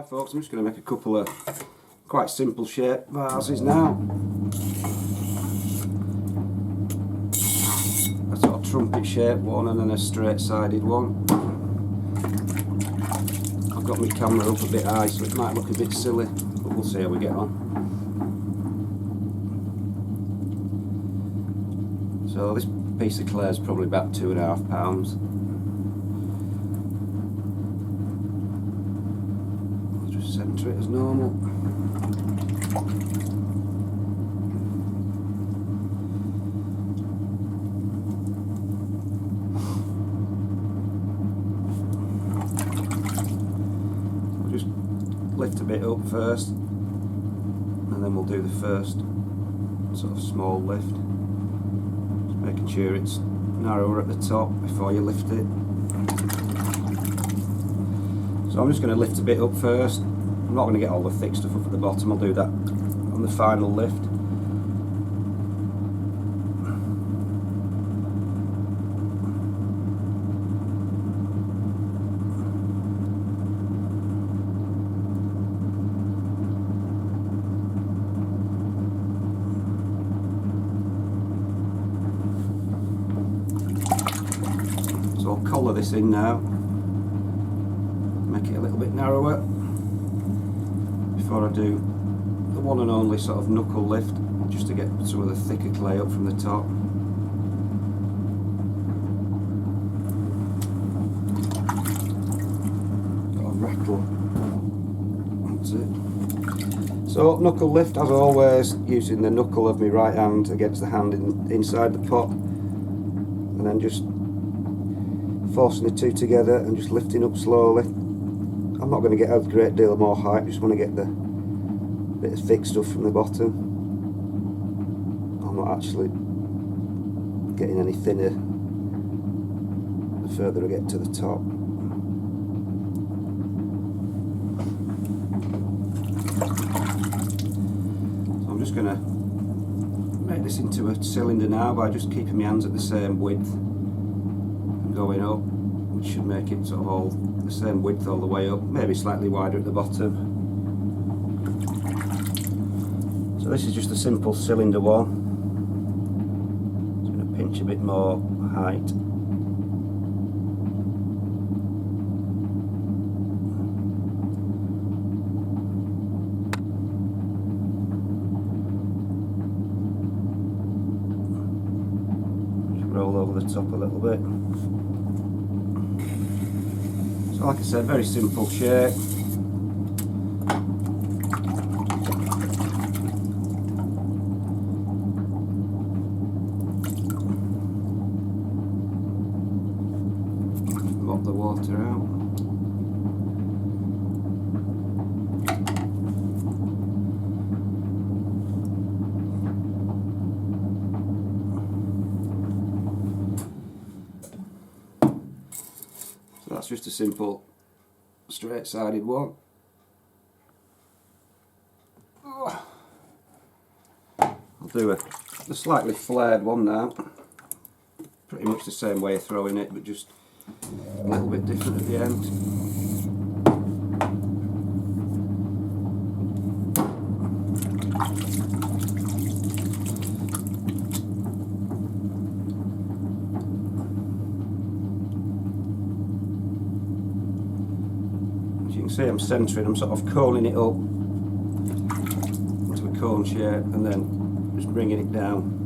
Hi folks, I'm just going to make a couple of quite simple shaped vases now. A sort of trumpet shaped one and then a straight sided one. I've got my camera up a bit high so it might look a bit silly, but we'll see how we get on. So this piece of clay is probably about £2.5. Centre it as normal. We'll just lift a bit up first and then we'll do the first sort of small lift, just making sure it's narrower at the top before you lift it. So I'm just going to lift a bit up first. I'm not going to get all the thick stuff up at the bottom, I'll do that on the final lift. So I'll collar this in now, make it a little bit narrower. Before I do the one and only sort of knuckle lift, just to get some of the thicker clay up from the top. Got a rattle. That's it. So knuckle lift as always, using the knuckle of my right hand against the hand inside the pot, and then just forcing the two together and just lifting up slowly. I'm not going to get a great deal more height, just want to get the bit of thick stuff from the bottom. I'm not actually getting any thinner the further I get to the top. So I'm just going to make this into a cylinder now by just keeping my hands at the same width and going up, which should make it sort of all the same width all the way up, maybe slightly wider at the bottom. So this is just a simple cylinder one. Just going to pinch a bit more height. Just roll over the top a little bit. So like I said, very simple shape. Mop the water out. So that's just a simple straight sided one. I'll do a slightly flared one now. Pretty much the same way of throwing it, but just a little bit different at the end. As you can see, I'm centering, I'm sort of coning it up into a cone shape and then just bringing it down.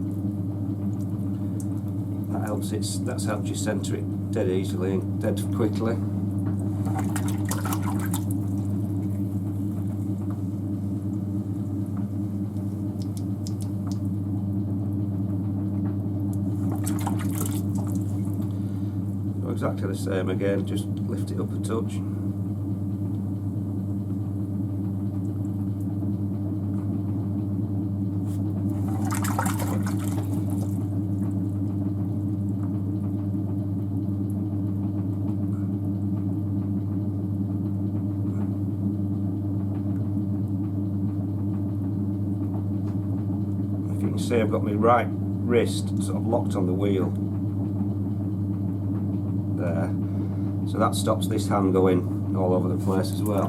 That's helped you centre it dead easily and dead quickly. So exactly the same again, just lift it up a touch. You can see I've got my right wrist sort of locked on the wheel there, so that stops this hand going all over the place as well.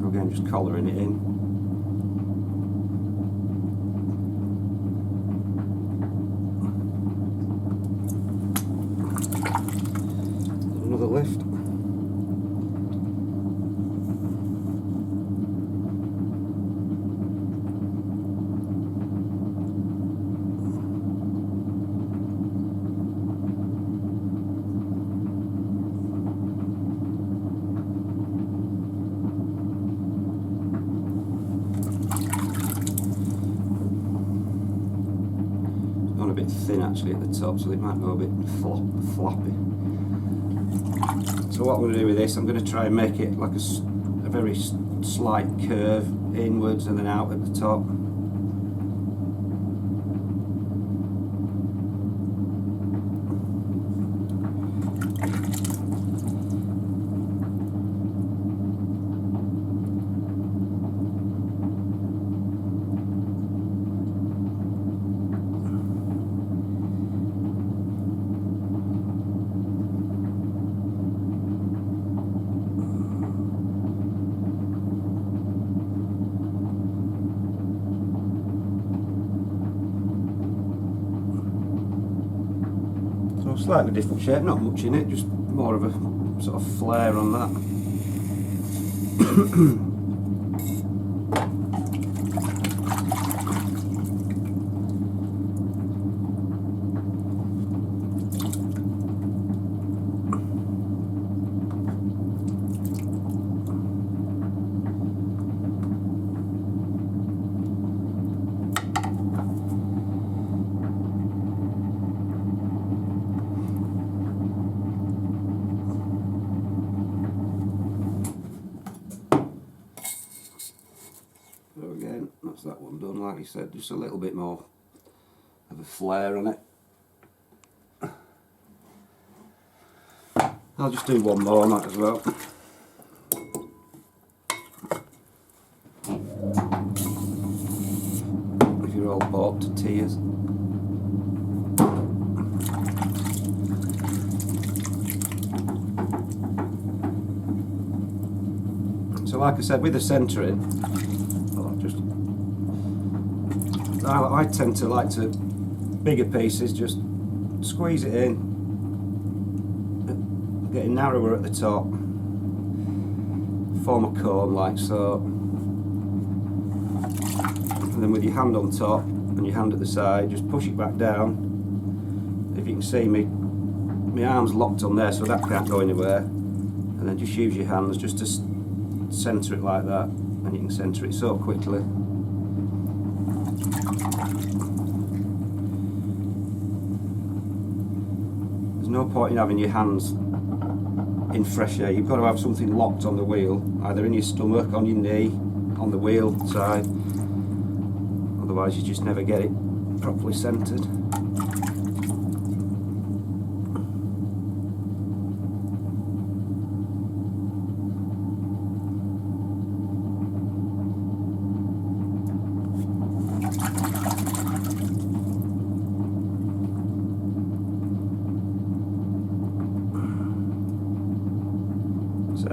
Again, just collaring it in. Another lift. A bit thin actually at the top, so it might go a bit floppy. So what I'm going to do with this, I'm going to try and make it like a very slight curve inwards and then out at the top. Slightly different shape, not much in it, just more of a sort of flare on that. So again, that's that one done. Like you said, just a little bit more of a flare on it. I'll just do one more on that as well. If you're all bored to tears. So like I said, with the centering, I tend to like to, bigger pieces, just squeeze it in, getting narrower at the top, form a cone like so, and then with your hand on top and your hand at the side, just push it back down. If you can see me, my arm's locked on there, so that can't go anywhere, and then just use your hands just to centre it like that, and you can centre it so quickly. There's no point in having your hands in fresh air. You've got to have something locked on the wheel, either in your stomach, on your knee, on the wheel side. Otherwise you just never get it properly centred.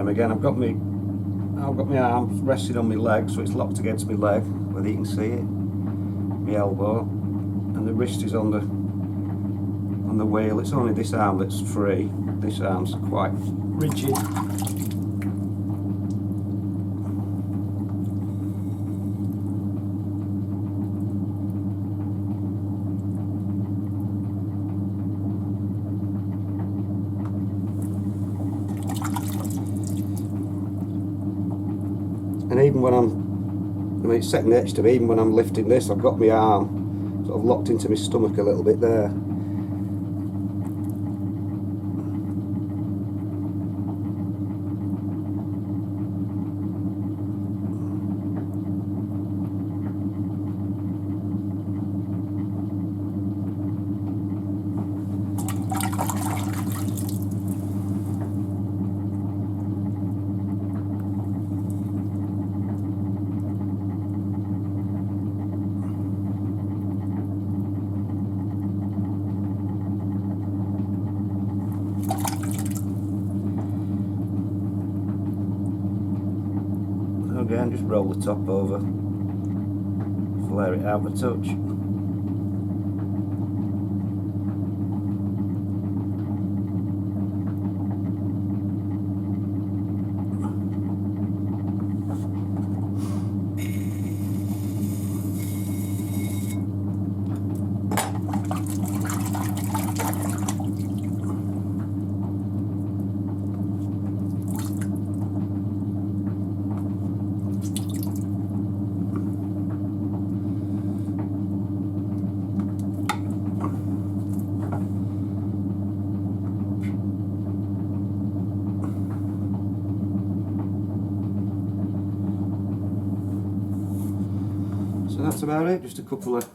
Again, I've got my arm resting on my leg, so it's locked against my leg, whether you can see it, my elbow, and the wrist is on the wheel. It's only this arm that's free. This arm's quite rigid. And even when it's set next to me, even when I'm lifting this, I've got my arm sort of locked into my stomach a little bit there. Again, just roll the top over, flare it out a touch. So that's about it, just a couple of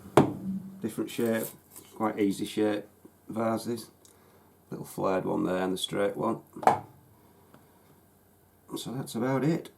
different shape, quite easy shape vases. Little flared one there and the straight one. So that's about it.